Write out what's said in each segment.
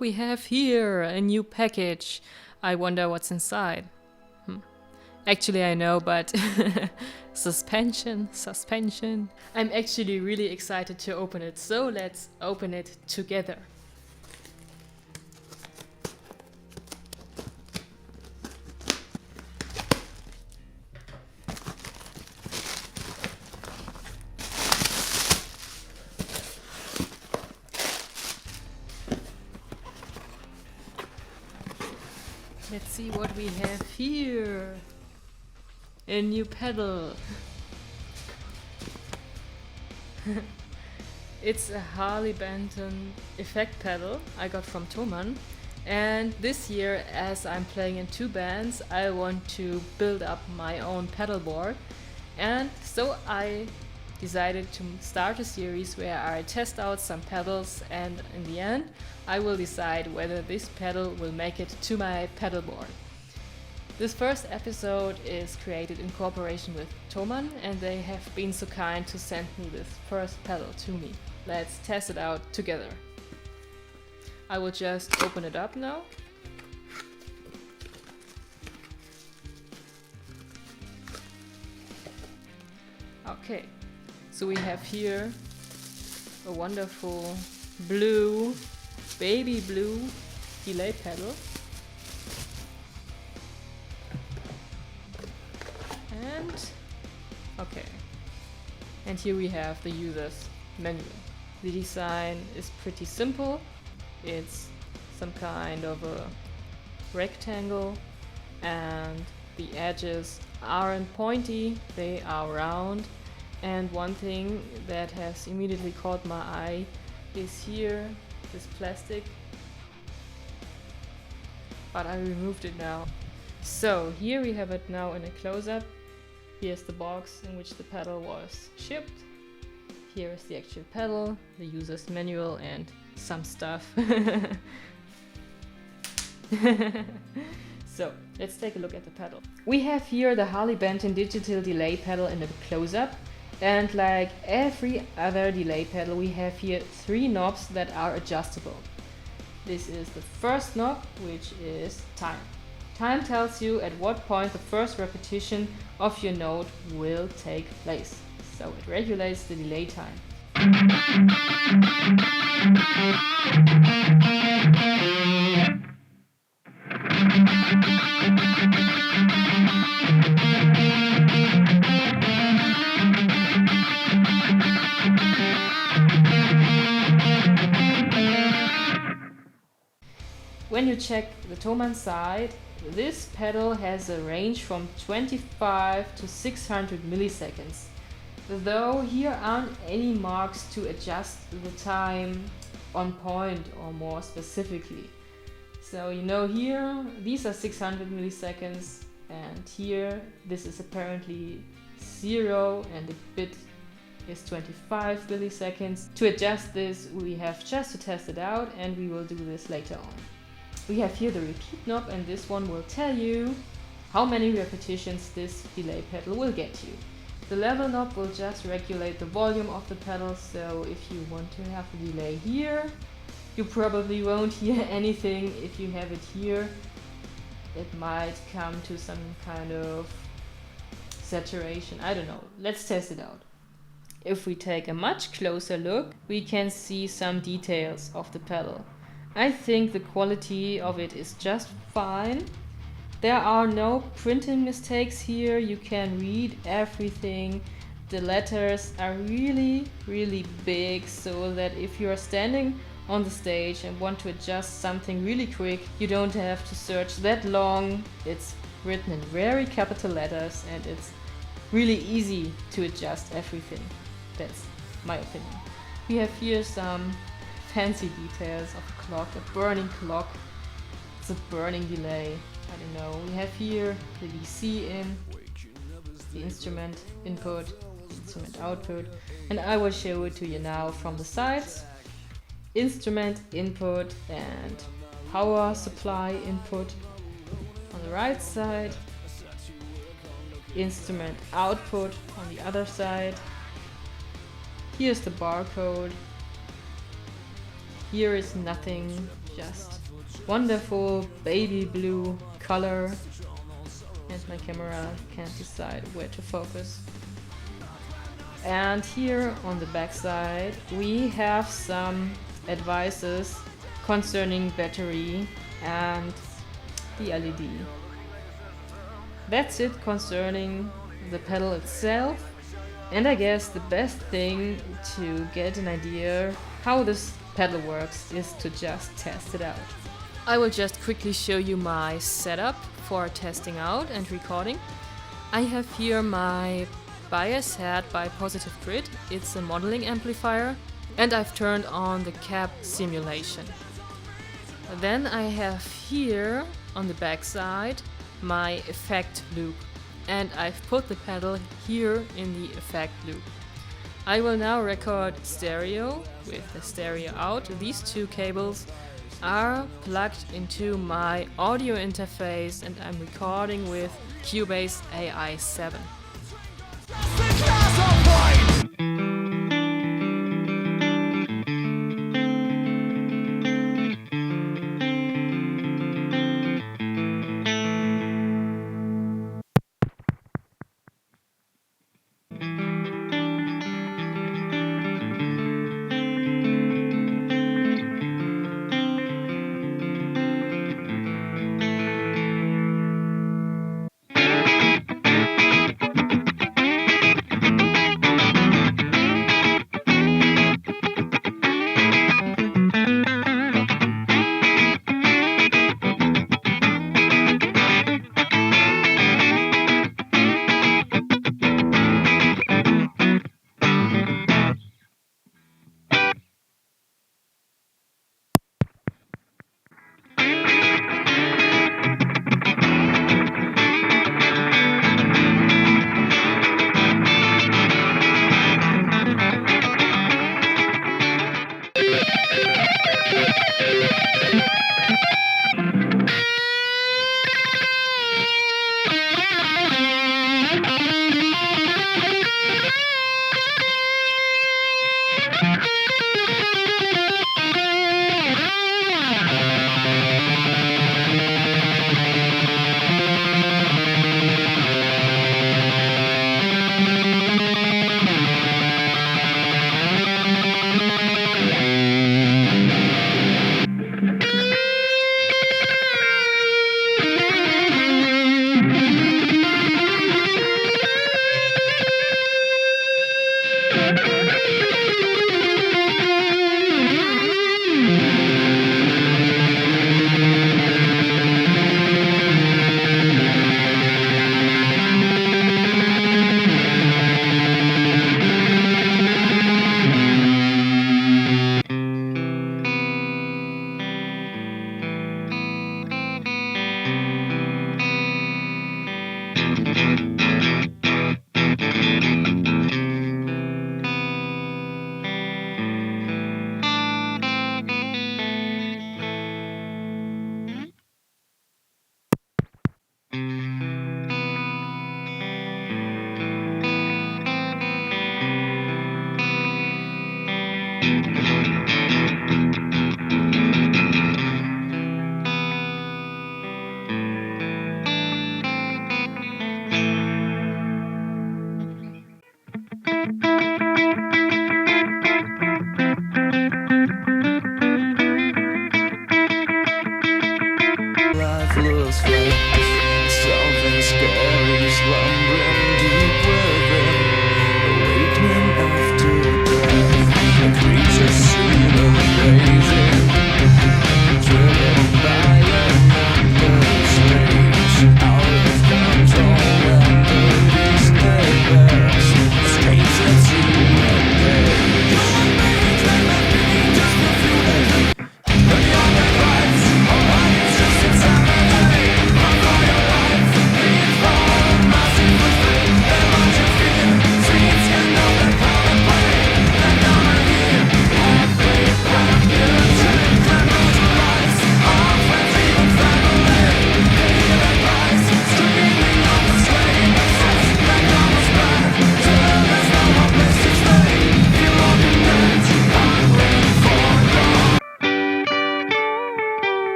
what we have here, a new package. I wonder what's inside. Actually, I know, but suspension. I'm actually really excited to open it, so let's open it together. Let's see what we have here. A new pedal. It's a Harley Benton effect pedal I got from Thomann. And this year, as I'm playing in 2 bands, I want to build up my own pedal board. And so I decided to start a series where I test out some pedals, and in the end I will decide whether this pedal will make it to my pedal board. This first episode is created in cooperation with Thomann, and they have been so kind to send me this first pedal to me. Let's test it out together. I will just open it up now. Okay, so we have here a wonderful blue, baby blue delay pedal. And here we have the user's manual. The design is pretty simple. It's some kind of a rectangle, and the edges aren't pointy, they are round. And one thing that has immediately caught my eye is here, this plastic. But I removed it now. So here we have it now in a close-up. Here's the box in which the pedal was shipped. Here is the actual pedal, the user's manual, and some stuff. So let's take a look at the pedal. We have here the Harley Benton Digital Delay pedal in a close-up. And like every other delay pedal, we have here 3 knobs that are adjustable. This is the first knob, which is time. Time tells you at what point the first repetition of your note will take place. So it regulates the delay time. When you check the Thomann side, this pedal has a range from 25 to 600 milliseconds. Though here aren't any marks to adjust the time on point or more specifically. So you know here, these are 600 milliseconds, and here this is apparently 0 and the bit is 25 milliseconds. To adjust this, we have just to test it out, and we will do this later on. We have here the repeat knob, and this one will tell you how many repetitions this delay pedal will get you. The level knob will just regulate the volume of the pedal, so if you want to have a delay here, you probably won't hear anything. If you have it here, it might come to some kind of saturation. I don't know. Let's test it out. If we take a much closer look, we can see some details of the pedal. I think the quality of it is just fine. There are no printing mistakes here. You can read everything. The letters are really big, so that if you are standing on the stage and want to adjust something really quick, you don't have to search that long. It's written in very capital letters, and it's really easy to adjust everything. That's my opinion. We have here some fancy details of a clock, a burning clock. It's a burning delay. I don't know. We have here the DC in, the instrument input, the instrument output, and I will show it to you now from the sides. Instrument input and power supply input on the right side, instrument output on the other side. Here's the barcode. Here is nothing just wonderful baby blue color, and my camera can't decide where to focus. And here on the back side we have some advices concerning battery and the LED. That's it concerning the pedal itself, and I guess the best thing to get an idea how this pedal works is to just test it out. I will just quickly show you my setup for testing out and recording. I have here my bias head by Positive Grid. It's a modeling amplifier, and I've turned on the cab simulation. Then I have here on the back side my effect loop, and I've put the pedal here in the effect loop. I will now record stereo with the stereo out. These two cables are plugged into my audio interface, and I'm recording with Cubase AI7.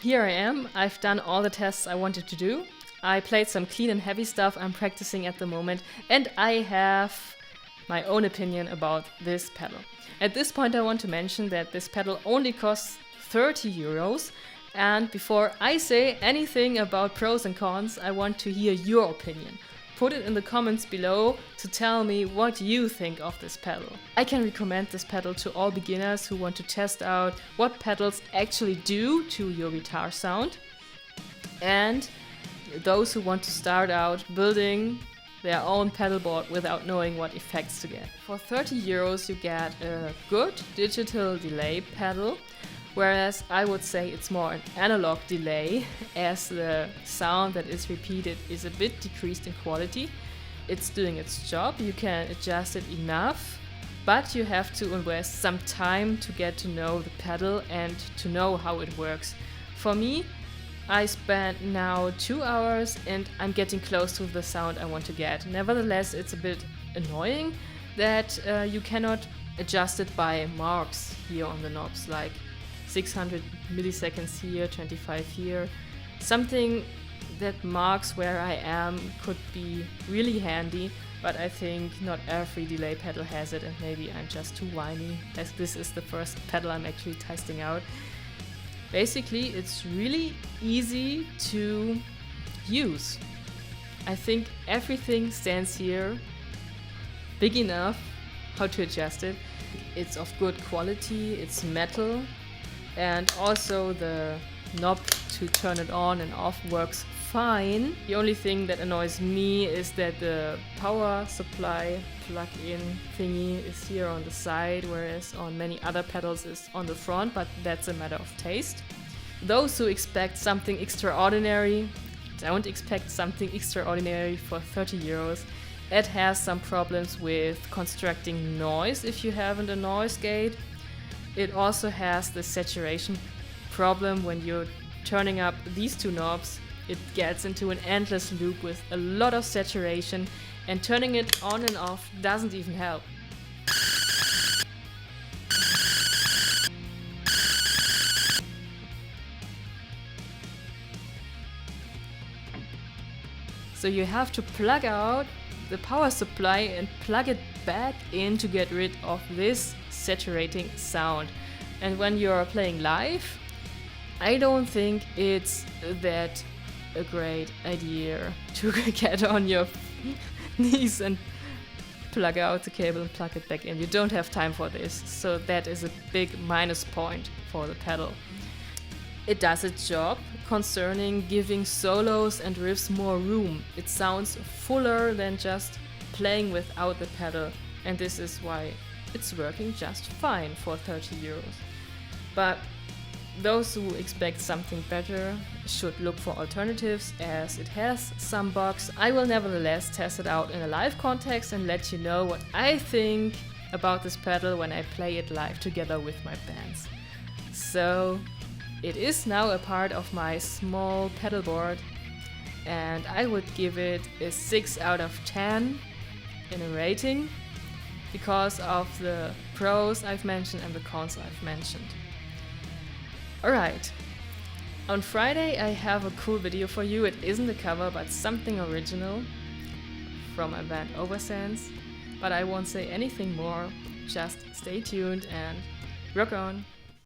Here I am. I've done all the tests I wanted to do. I played some clean and heavy stuff I'm practicing at the moment, and I have my own opinion about this pedal. At this point I want to mention that this pedal only costs 30 euros, and before I say anything about pros and cons, I want to hear your opinion. Put it in the comments below to tell me what you think of this pedal. I can recommend this pedal to all beginners who want to test out what pedals actually do to your guitar sound, and those who want to start out building their own pedal board without knowing what effects to get. For 30 euros you get a good digital delay pedal, whereas I would say it's more an analog delay, as the sound that is repeated is a bit decreased in quality. It's doing its job, you can adjust it enough, but you have to invest some time to get to know the pedal and to know how it works. For me, I spent now 2 hours and I'm getting close to the sound I want to get. Nevertheless, it's a bit annoying that you cannot adjust it by marks here on the knobs, like 600 milliseconds here, 25 here. Something that marks where I am could be really handy, but I think not every delay pedal has it, and maybe I'm just too whiny, as this is the first pedal I'm actually testing out. Basically, it's really easy to use. I think everything stands here big enough how to adjust it. It's of good quality, it's metal, and also the knob to turn it on and off works fine. The only thing that annoys me is that the power supply plug-in thingy is here on the side, whereas on many other pedals is on the front, but that's a matter of taste. Those who expect something extraordinary, don't expect something extraordinary for 30 euros. It has some problems with constructing noise if you haven't a noise gate. It also has the saturation problem. When you're turning up these two knobs, it gets into an endless loop with a lot of saturation, and turning it on and off doesn't even help. So you have to plug out the power supply and plug it back in to get rid of this saturating sound. And when you're playing live, I don't think it's that a great idea to get on your knees and plug out the cable and plug it back in. You don't have time for this, so that is a big minus point for the pedal. It does its job concerning giving solos and riffs more room. It sounds fuller than just playing without the pedal, and this is why it's working just fine for 30 euros. But those who expect something better should look for alternatives, as it has some bugs. I will nevertheless test it out in a live context and let you know what I think about this pedal when I play it live together with my bands. So it is now a part of my small pedal board, and I would give it a 6 out of 10 in a rating because of the pros I've mentioned and the cons I've mentioned. Alright, on Friday I have a cool video for you. It isn't a cover but something original from a band Oversense, but I won't say anything more. Just stay tuned and rock on!